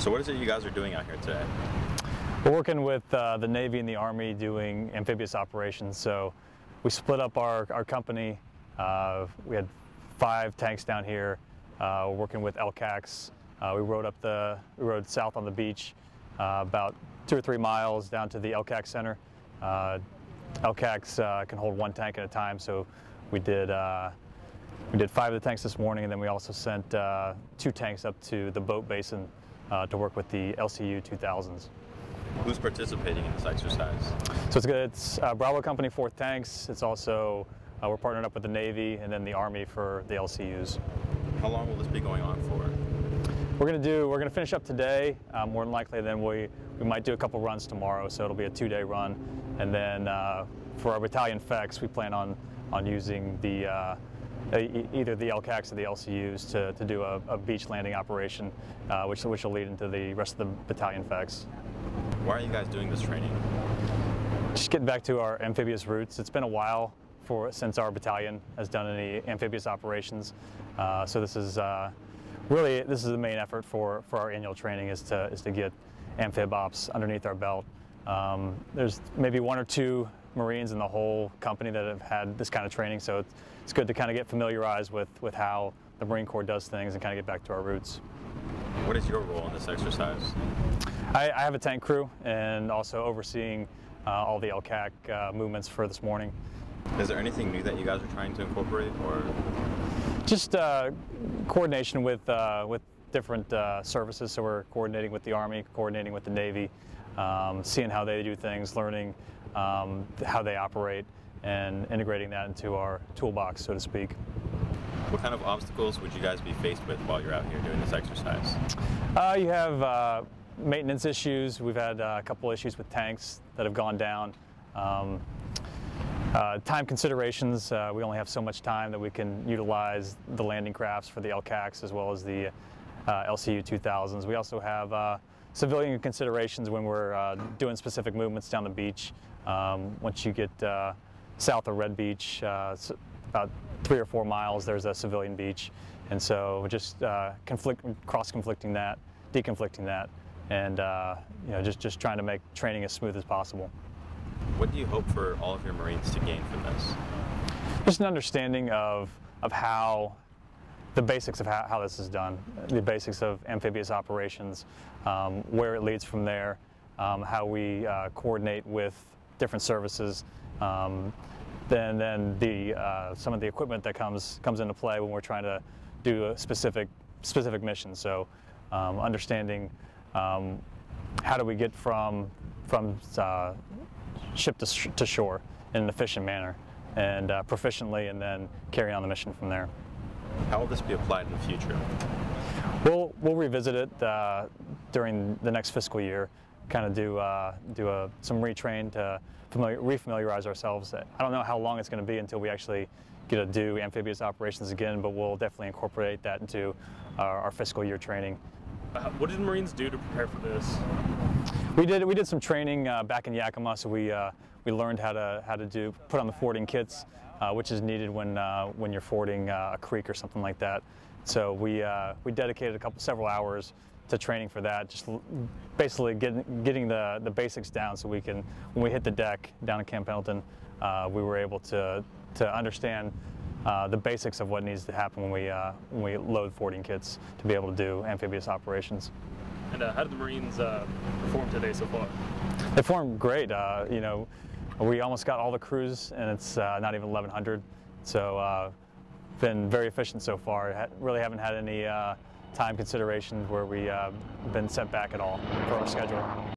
So what is it you guys are doing out here today? We're working with the Navy and the Army doing amphibious operations. So we split up our company. We had 5 tanks down here working with LCACs. We rode south on the beach about 2 or 3 miles down to the LCAC center. LCACs can hold 1 tank at a time, so we did 5 of the tanks this morning, and then we also sent 2 tanks up to the boat basin to work with the LCU 2000s. Who's participating in this exercise? So it's good. It's Bravo Company 4th Tanks. It's also we're partnered up with the Navy and then the Army for the LCUs. How long will this be going on for? We're gonna finish up today. More than likely, then we might do a couple runs tomorrow. So it'll be a 2-day run, and then for our battalion FEX, we plan on using the either the LCACs or the LCUs to do a beach landing operation, which will lead into the rest of the battalion FEX. Why are you guys doing this training? Just getting back to our amphibious roots. It's been a while since our battalion has done any amphibious operations, so this is really the main effort for our annual training is to get amphib ops underneath our belt. There's maybe 1 or 2 Marines in the whole company that have had this kind of training, so it's good to kind of get familiarized with how the Marine Corps does things and kind of get back to our roots. What is your role in this exercise? I have a tank crew and also overseeing all the LCAC movements for this morning. Is there anything new that you guys are trying to incorporate, or? Just coordination with different services. So we're coordinating with the Army, coordinating with the Navy, seeing how they do things, learning how they operate, and integrating that into our toolbox, so to speak. What kind of obstacles would you guys be faced with while you're out here doing this exercise? You have maintenance issues. We've had a couple issues with tanks that have gone down. Time considerations, we only have so much time that we can utilize the landing crafts for the LCACs as well as the LCU 2000s. We also have civilian considerations when we're doing specific movements down the beach. Once you get south of Red Beach, about 3 or 4 miles, there's a civilian beach. And so just cross-conflicting that, deconflicting that, and just trying to make training as smooth as possible. What do you hope for all of your Marines to gain from this? Just an understanding of how the basics of how this is done, the basics of amphibious operations, where it leads from there, how we coordinate with different services, then some of the equipment that comes into play when we're trying to do a specific mission. So understanding how do we get from ship to shore in an efficient manner and proficiently, and then carry on the mission from there. How will this be applied in the future? We'll revisit it during the next fiscal year, kind of do some retrain to refamiliarize ourselves. I don't know how long it's going to be until we actually get to do amphibious operations again, but we'll definitely incorporate that into our fiscal year training. What did Marines do to prepare for this? We did some training back in Yakima, so we learned how to put on the fording kits, which is needed when you're fording a creek or something like that. So we dedicated several hours to training for that, just basically getting the basics down, so when we hit the deck down at Camp Pendleton, we were able to understand the basics of what needs to happen when we load fording kits to be able to do amphibious operations. And how did the Marines perform today so far? They performed great. We almost got all the crews, and it's not even 1,100. So been very efficient so far. Really haven't had any time considerations where we been sent back at all for our schedule.